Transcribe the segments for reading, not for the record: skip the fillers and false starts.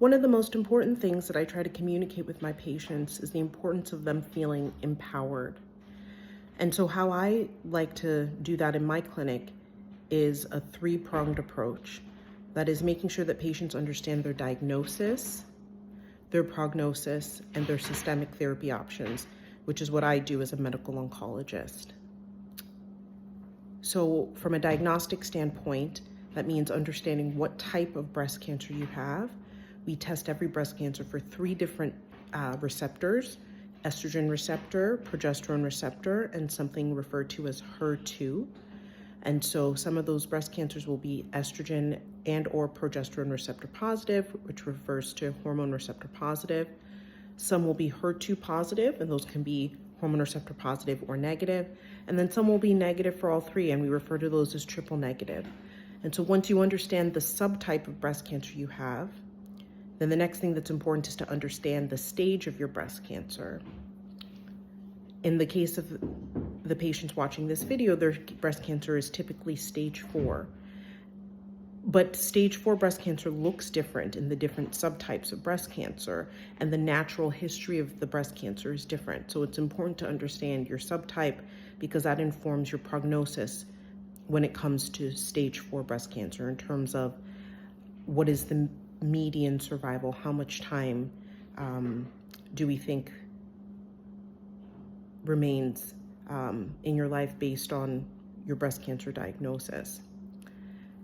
One of the most important things that I try to communicate with my patients is the importance of them feeling empowered. And so how I like to do that in my clinic is a three-pronged approach. That is making sure that patients understand their diagnosis, their prognosis, and their systemic therapy options, which is what I do as a medical oncologist. So from a diagnostic standpoint, that means understanding what type of breast cancer you have. We test every breast cancer for three different receptors: estrogen receptor, progesterone receptor, and something referred to as HER2. And so some of those breast cancers will be estrogen and or progesterone receptor positive, which refers to hormone receptor positive. Some will be HER2 positive, and those can be hormone receptor positive or negative. And then some will be negative for all three, and we refer to those as triple negative. And so once you understand the subtype of breast cancer you have, then the next thing that's important is to understand the stage of your breast cancer. In the case of the patients watching this video, their breast cancer is typically stage 4. But stage 4 breast cancer looks different in the different subtypes of breast cancer, and the natural history of the breast cancer is different. So it's important to understand your subtype because that informs your prognosis when it comes to stage 4 breast cancer in terms of what is the median survival, how much time do we think remains in your life based on your breast cancer diagnosis.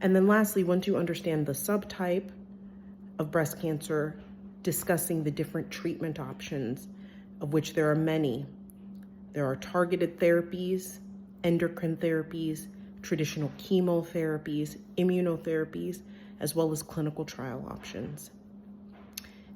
And then lastly, once you understand the subtype of breast cancer, discussing the different treatment options, of which there are many. There are targeted therapies, endocrine therapies, traditional chemotherapies, immunotherapies, as well as clinical trial options.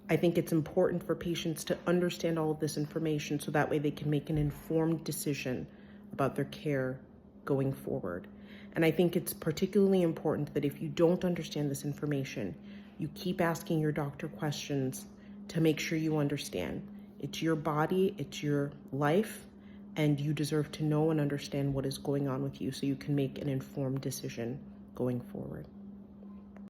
I think it's important for patients to understand all of this information so that way they can make an informed decision about their care going forward. And I think it's particularly important that if you don't understand this information, you keep asking your doctor questions to make sure you understand. It's your body, it's your life, and you deserve to know and understand what is going on with you so you can make an informed decision going forward.